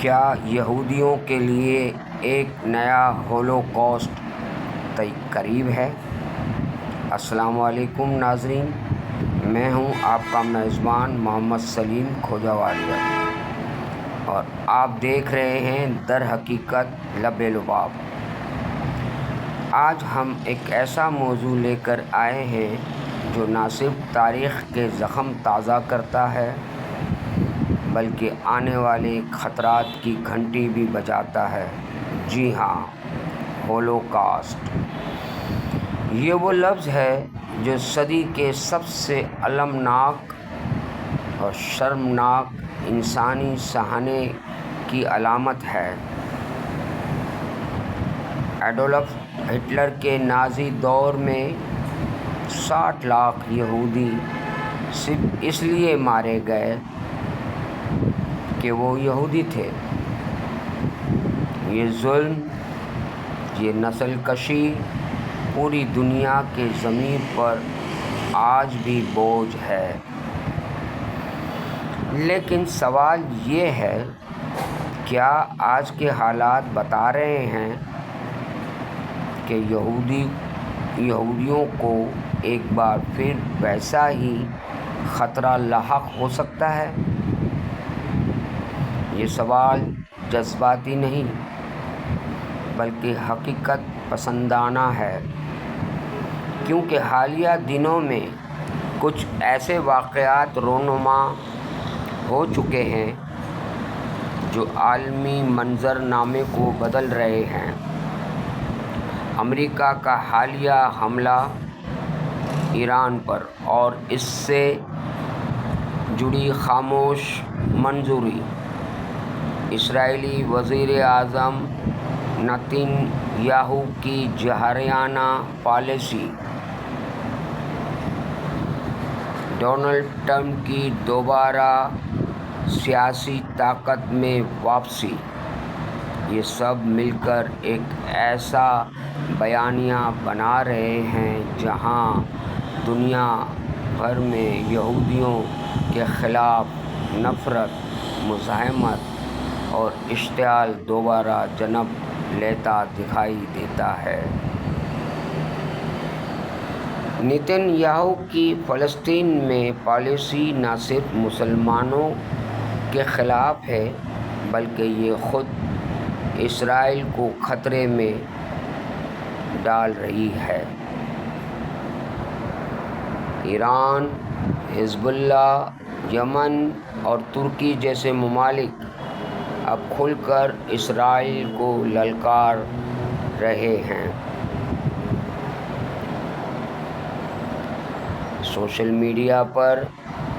کیا یہودیوں کے لیے ایک نیا ہولوکاسٹ قریب ہے؟ السلام علیکم ناظرین، میں ہوں آپ کا میزبان محمد سلیم کھوجاوالیہ اور آپ دیکھ رہے ہیں در حقیقت لب لباب۔ آج ہم ایک ایسا موضوع لے کر آئے ہیں جو نہ صرف تاریخ کے زخم تازہ کرتا ہے بلکہ آنے والے خطرات کی گھنٹی بھی بجاتا ہے۔ جی ہاں، ہولوکاسٹ۔ یہ وہ لفظ ہے جو صدی کے سب سے المناک اور شرمناک انسانی سہانے کی علامت ہے۔ ایڈولف ہٹلر کے نازی دور میں 60 لاکھ یہودی صرف اس لیے مارے گئے کہ وہ یہودی تھے۔ یہ ظلم، یہ نسل کشی پوری دنیا کے ضمیر پر آج بھی بوجھ ہے۔ لیکن سوال یہ ہے، کیا آج کے حالات بتا رہے ہیں کہ یہودیوں کو ایک بار پھر ویسا ہی خطرہ لاحق ہو سکتا ہے؟ یہ سوال جذباتی نہیں بلکہ حقیقت پسندانہ ہے، کیونکہ حالیہ دنوں میں کچھ ایسے واقعات رونما ہو چکے ہیں جو عالمی منظرنامے کو بدل رہے ہیں۔ امریکہ کا حالیہ حملہ ایران پر اور اس سے جڑی خاموش منظوری، اسرائیلی وزیر اعظم نتن یاہو کی جارحانہ پالیسی، ڈونلڈ ٹرمپ کی دوبارہ سیاسی طاقت میں واپسی، یہ سب مل کر ایک ایسا بیانیہ بنا رہے ہیں جہاں دنیا بھر میں یہودیوں کے خلاف نفرت، مزاحمت اور اشتعال دوبارہ جنم لیتا دکھائی دیتا ہے۔ نتن یاہو کی فلسطین میں پالیسی نہ صرف مسلمانوں کے خلاف ہے بلکہ یہ خود اسرائیل کو خطرے میں ڈال رہی ہے۔ ایران، حزب اللہ، یمن اور ترکی جیسے ممالک اب کھل کر اسرائیل کو للکار رہے ہیں۔ سوشل میڈیا پر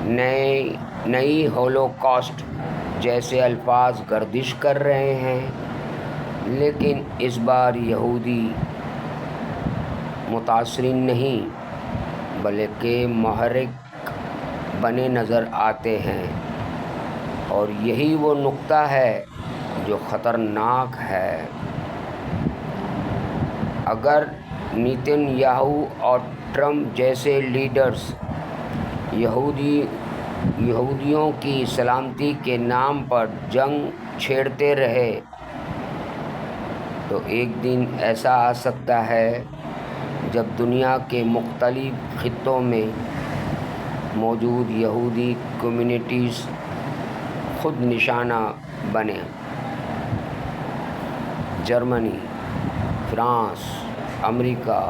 نئی ہولوکاسٹ جیسے الفاظ گردش کر رہے ہیں، لیکن اس بار یہودی متاثرین نہیں بلکہ محرک بنے نظر آتے ہیں، اور یہی وہ نقطہ ہے جو خطرناک ہے۔ اگر نتن یاہو اور ٹرمپ جیسے لیڈرز یہودیوں کی سلامتی کے نام پر جنگ چھیڑتے رہے تو ایک دن ایسا آ سکتا ہے جب دنیا کے مختلف خطوں میں موجود یہودی کمیونٹیز خود نشانہ بنیں۔ جرمنی، فرانس، امریکہ،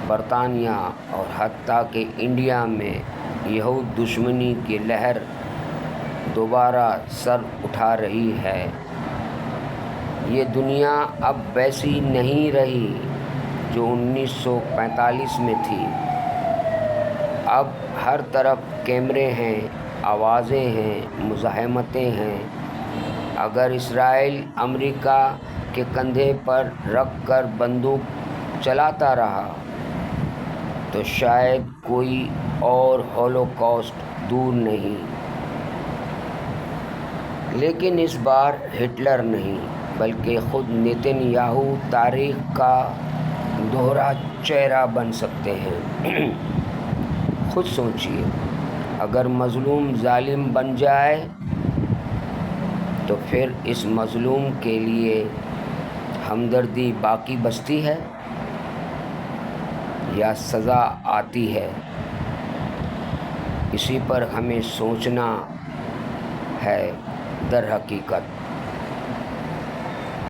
برطانیہ اور حتیٰ کہ انڈیا میں یہود دشمنی کی لہر دوبارہ سر اٹھا رہی ہے۔ یہ دنیا اب ویسی نہیں رہی جو 1945 میں تھی۔ اب ہر طرف کیمرے ہیں، آوازیں ہیں، مزاحمتیں ہیں۔ اگر اسرائیل امریکہ کے کندھے پر رکھ کر بندوق چلاتا رہا تو شاید کوئی اور ہولوکاسٹ دور نہیں۔ لیکن اس بار ہٹلر نہیں بلکہ خود نتن یاہو تاریخ کا دوہرا چہرہ بن سکتے ہیں۔ خود سوچیے، اگر مظلوم ظالم بن جائے تو پھر اس مظلوم کے لیے ہمدردی باقی بچتی ہے یا سزا آتی ہے؟ اسی پر ہمیں سوچنا ہے در حقیقت۔